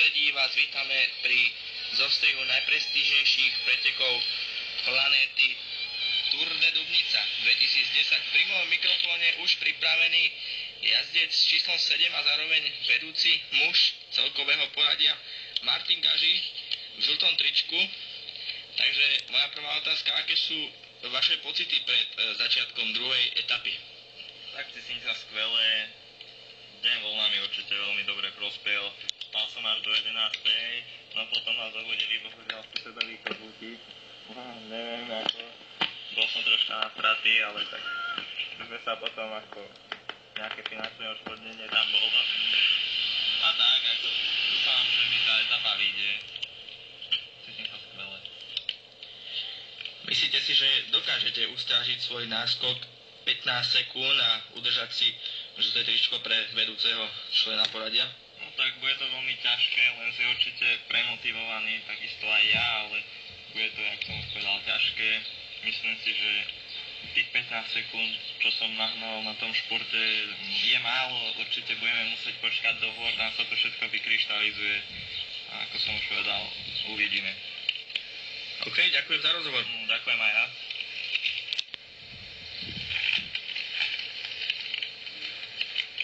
prostredí vás vítame pri zostrihu najprestížnejších pretekov planéty Tour de Dubnica 2010. Pri mojom mikrofóne už pripravený jazdec s číslom 7 a zároveň vedúci muž celkového poradia Martin Gaži v žltom tričku. Takže moja prvá otázka, aké sú vaše pocity pred začiatkom druhej etapy? Tak cítim sa skvelé. Deň voľna mi určite veľmi dobre prospel. Spal som až do 11. No potom ma zobudili bohužiaľ susedový klobúky. Neviem ako. Bol som troška nasratý, ale tak sme sa potom ako nejaké finančné odškodnenie tam bolo. A tak ako dúfam, že mi tá etapa vyjde. Cítim sa skvelé. Myslíte si, že dokážete ustrážiť svoj náskok 15 sekúnd a udržať si žlté tričko pre vedúceho člena poradia? No tak bude to veľmi ťažké, len si určite premotivovaný, takisto aj ja, ale bude to, jak som už povedal, ťažké. Myslím si, že tých 15 sekúnd, čo som nahnal na tom športe, je málo. Určite budeme musieť počkať do hôr, tam sa to všetko vykryštalizuje. A ako som už povedal, uvidíme. OK, ďakujem za rozhovor. Ďakujem aj ja.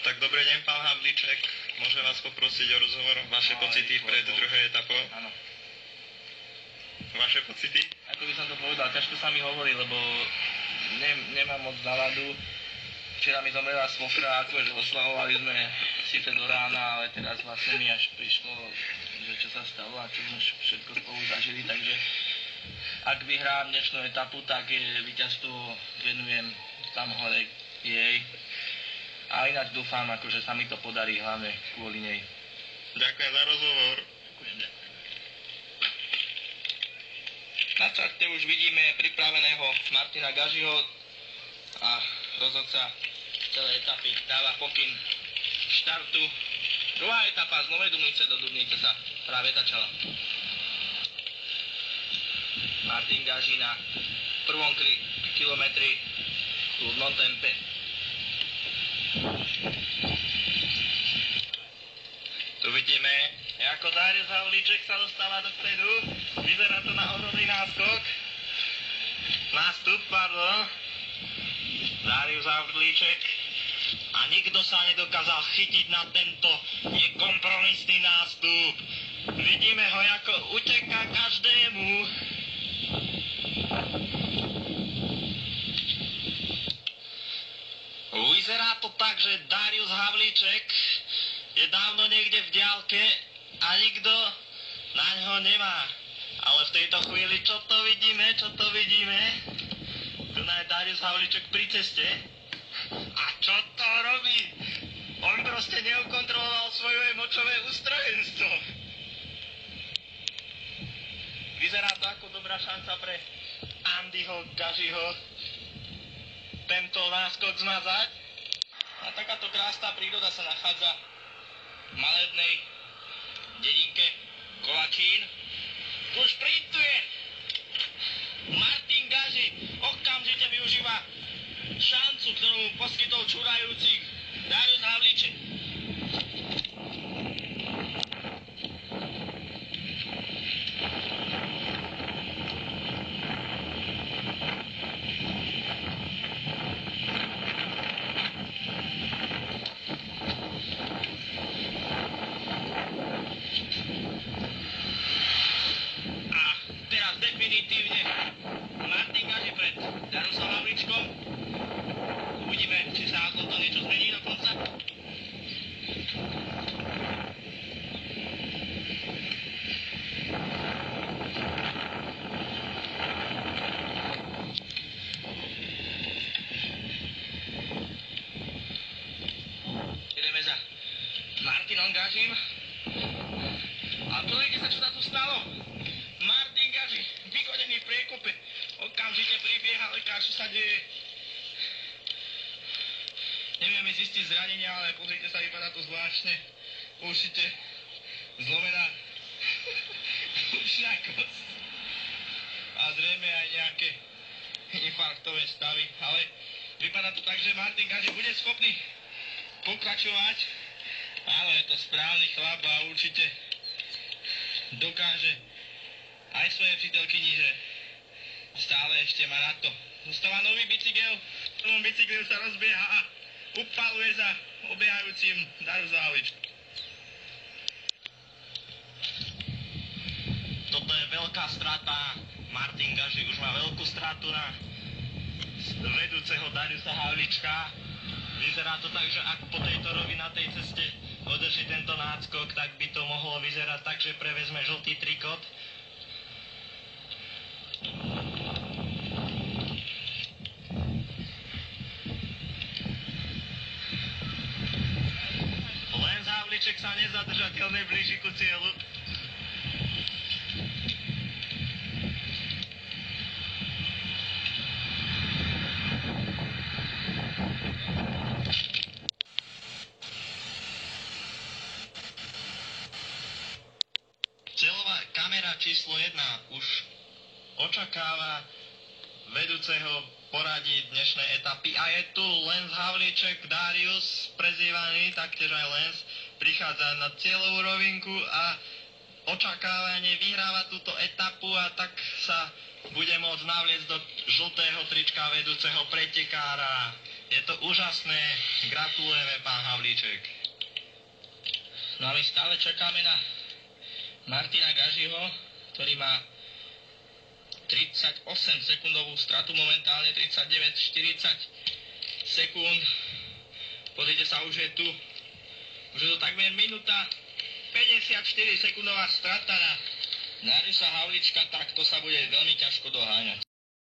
Tak dobrý deň, pán Havlíček. Môžem vás poprosiť o rozhovor? Vaše pocity pred druhou etapou? Áno. Vaše pocity? Ako by som to povedal, ťažko sa mi hovorí, lebo nemám moc náladu. Včera mi zomrela svokra, akože oslavovali sme síce do rána, ale teraz vlastne mi až prišlo, že čo sa stalo a čo sme všetko spolu zažili, takže ak vyhrám dnešnú etapu, tak víťazstvo venujem tam hore jej. A ináč dúfam, akože sa mi to podarí hlavne kvôli nej. Ďakujem za rozhovor. Na starte už vidíme pripraveného Martina Gažiho a rozhodca celej etapy dáva pokyn štartu. Druhá etapa z Novej Dubnice do Dubnice sa práve začala. Martin Gaži na prvom kilometri v kľudnom tempe. Tu vidíme, ako Darius Havlíček sa dostáva dopredu. Vyzerá to na ohromný náskok. Nástup, pardon. Darius Havlíček. A nikto sa nedokázal chytiť na tento nekompromisný nástup. Vidíme ho, ako uteká každému. Vyzerá to tak, že Darius Havlíček je dávno niekde v diaľke a nikto na ňo nemá. Ale v tejto chvíli čo to vidíme? Tu je Darius Havlíček pri ceste. A čo to robí? On proste neukontroloval svoje močové ústrojenstvo. Vyzerá to ako dobrá šanca pre Andyho Gažiho tento náskok zmazať. A takáto krásna príroda sa nachádza v malebnej dedinke Kolačín. Tu šprintuje Martin Gaži, okamžite využíva šancu, ktorú mu poskytol čurajúci Darius Havlíček. Definitívne Martin Gaži pred Dariusom Havlíčkom. Uvidíme, či sa na tomto niečo zmení dokonca. Ideme za Martinom Gažim. A pozrite sa, čo sa tu stalo. Martin Gaži, vykonený v priekope, okamžite pribieha lekár, čo sa deje. Nevieme zistiť zranenia, ale pozrite sa, vypadá to zvláštne. Určite zlomená ušná kosť. A zrejme aj nejaké infarktové stavy. Ale vypadá to tak, že Martin Gaži bude schopný pokračovať. Áno, je to správny chlap a určite dokáže aj svoje přítelkyni, že stále ešte má na to. Zostáva nový bicykel, v tom bicykle sa rozbieha a upaluje za obiehajúcim Darius Havlíček. Toto je veľká strata. Martin Gaži už má veľkú stratu na vedúceho Dariusa Havlíčka. Vyzerá to tak, že ak po tejto rovinatej ceste održí tento náskok, tak by to mohlo vyzerať tak, že prevezme žltý trikot. Lance Havlíček sa nezadržateľne blíži ku cieľu. Cieľová kamera číslo 1 už očakáva vedúceho poradí dnešnej etapy a je tu Lance Havlíček, Darius, prezývaný taktiež aj Lance, prichádza na cieľovú rovinku a očakávane vyhráva túto etapu a tak sa bude môcť navliecť do žltého trička vedúceho pretekára. Je to úžasné, gratulujeme pán Havlíček. No a my stále čakáme na Martina Gažiho, ktorý má 38 sekundovú stratu, momentálne 39-40 sekúnd. Pozrite sa, už je to takmer minúta 54 sekundová strata na Dariusa Havlíčka, tak to sa bude veľmi ťažko doháňať.